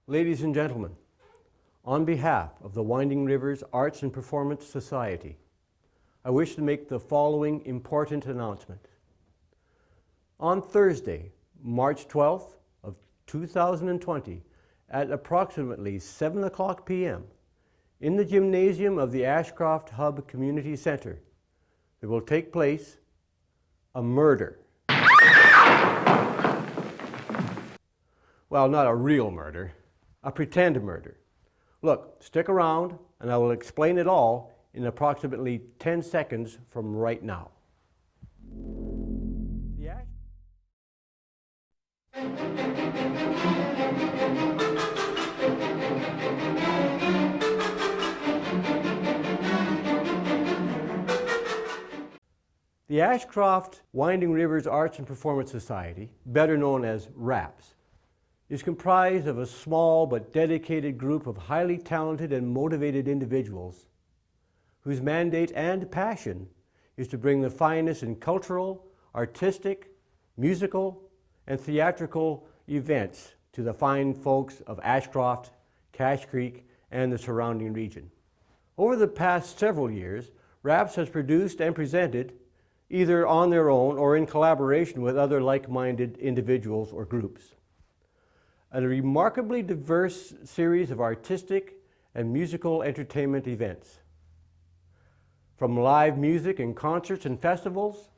Ladies and gentlemen, on behalf of the Winding Rivers Arts and Performance Society, I wish to make the following important announcement. On Thursday, March 12th of 2020, at approximately 7 o'clock p.m., in the gymnasium of the Ashcroft Hub Community Center, there will take place a murder. Well, not a real murder, a pretend murder. Look, stick around and I will explain it all in approximately 10 seconds from right now. The Ashcroft Winding Rivers Arts and Performance Society, better known as RAPS, is comprised of a small but dedicated group of highly talented and motivated individuals whose mandate and passion is to bring the finest in cultural, artistic, musical, and theatrical events to the fine folks of Ashcroft, Cache Creek, and the surrounding region. Over the past several years, RAPS has produced and presented, either on their own or in collaboration with other like-minded individuals or groups, a remarkably diverse series of artistic and musical entertainment events. From live music and concerts and festivals,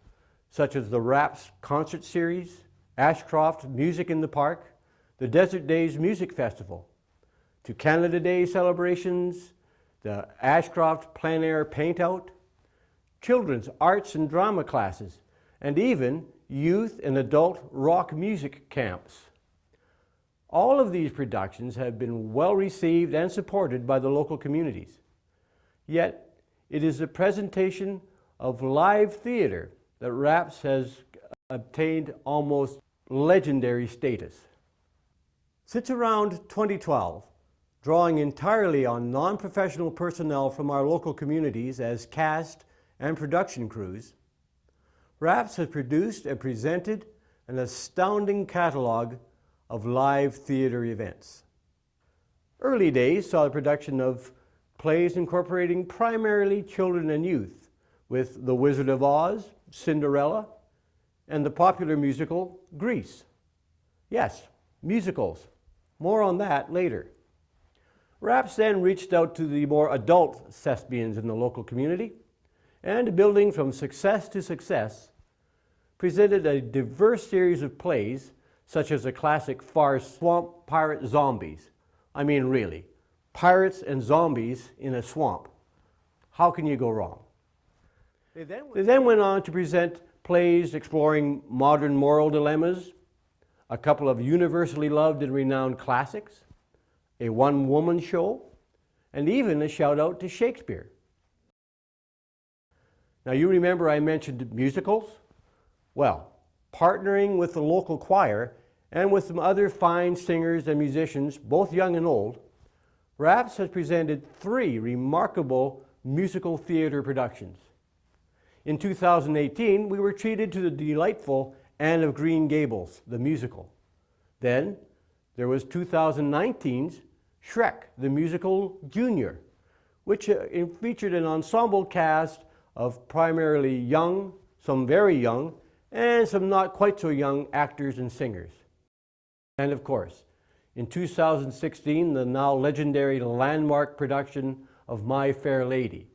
such as the RAPS Concert Series, Ashcroft Music in the Park, the Desert Days Music Festival, to Canada Day celebrations, the Ashcroft Plein Air Paint Out, children's arts and drama classes, and even youth and adult rock music camps. All of these productions have been well received and supported by the local communities. Yet, it is the presentation of live theater that RAPS has obtained almost legendary status. Since around 2012, drawing entirely on non-professional personnel from our local communities as cast and production crews, RAPS has produced and presented an astounding catalog of live theater events. Early days saw the production of plays incorporating primarily children and youth, with The Wizard of Oz, Cinderella, and the popular musical Grease. Yes, musicals. More on that later. RAPS then reached out to the more adult thespians in the local community, and building from success to success, presented a diverse series of plays such as the classic farce Swamp Pirate Zombies. I mean really, pirates and zombies in a swamp. How can you go wrong? They then went on to present plays exploring modern moral dilemmas, a couple of universally loved and renowned classics, a one-woman show, and even a shout out to Shakespeare. Now you remember I mentioned musicals? Well, partnering with the local choir and with some other fine singers and musicians, both young and old, RAPS has presented 3 remarkable musical theater productions. In 2018, we were treated to the delightful Anne of Green Gables, the musical. Then there was 2019's Shrek, the musical Junior, which featured an ensemble cast of primarily young, some very young, and some not quite so young actors and singers. And of course, in 2016, the now legendary landmark production of My Fair Lady,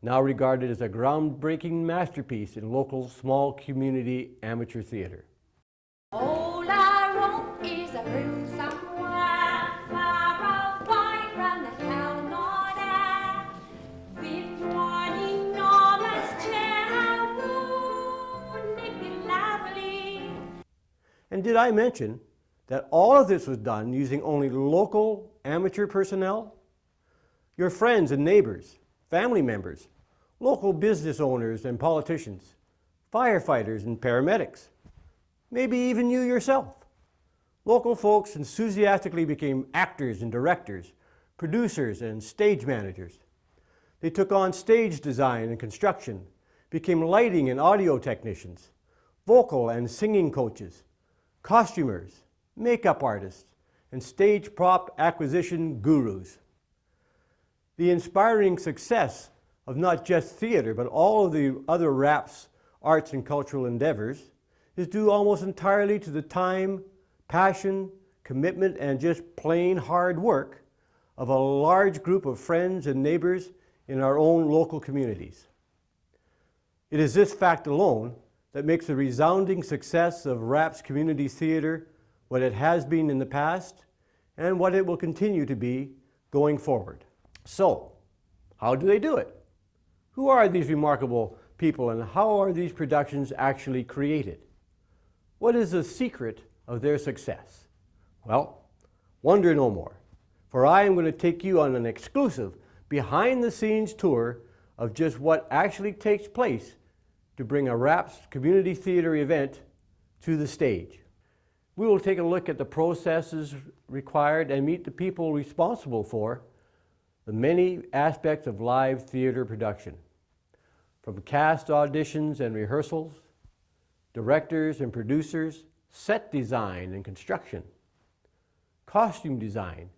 now regarded as a groundbreaking masterpiece in local small community amateur theater. All I want is a room somewhere far away from the town or there, with one enormous chair. Wouldn't it be lovely? And did I mention that all of this was done using only local amateur personnel? Your friends and neighbors, family members, local business owners and politicians, firefighters and paramedics, maybe even you yourself. Local folks enthusiastically became actors and directors, producers and stage managers. They took on stage design and construction, became lighting and audio technicians, vocal and singing coaches, costumers, makeup artists, and stage prop acquisition gurus. The inspiring success of not just theater, but all of the other RAPS arts and cultural endeavors is due almost entirely to the time, passion, commitment, and just plain hard work of a large group of friends and neighbors in our own local communities. It is this fact alone that makes the resounding success of RAPS Community Theater what it has been in the past and what it will continue to be going forward. So, how do they do it? Who are these remarkable people and how are these productions actually created? What is the secret of their success? Well, wonder no more, for I am going to take you on an exclusive behind-the-scenes tour of just what actually takes place to bring a RAPS community theater event to the stage. We will take a look at the processes required and meet the people responsible for the many aspects of live theater production, from cast auditions and rehearsals, directors and producers, set design and construction, costume design,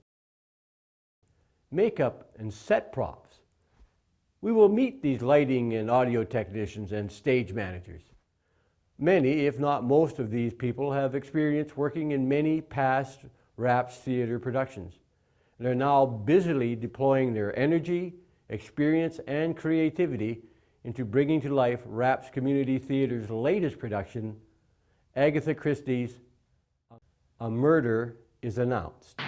makeup and set props. We will meet these lighting and audio technicians and stage managers. Many, if not most of these people have experience working in many past RAPS theater productions and are now busily deploying their energy, experience, and creativity into bringing to life RAPS Community Theater's latest production, Agatha Christie's A Murder is Announced.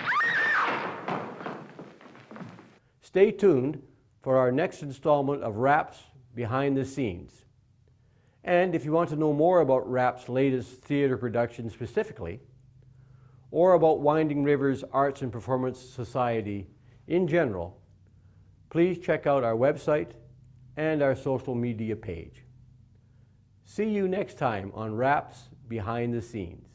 Stay tuned for our next installment of RAPS Behind the Scenes. And if you want to know more about RAPS' latest theater production specifically, or about Winding River's Arts and Performance Society in general, please check out our website and our social media page. See you next time on RAPS Behind the Scenes.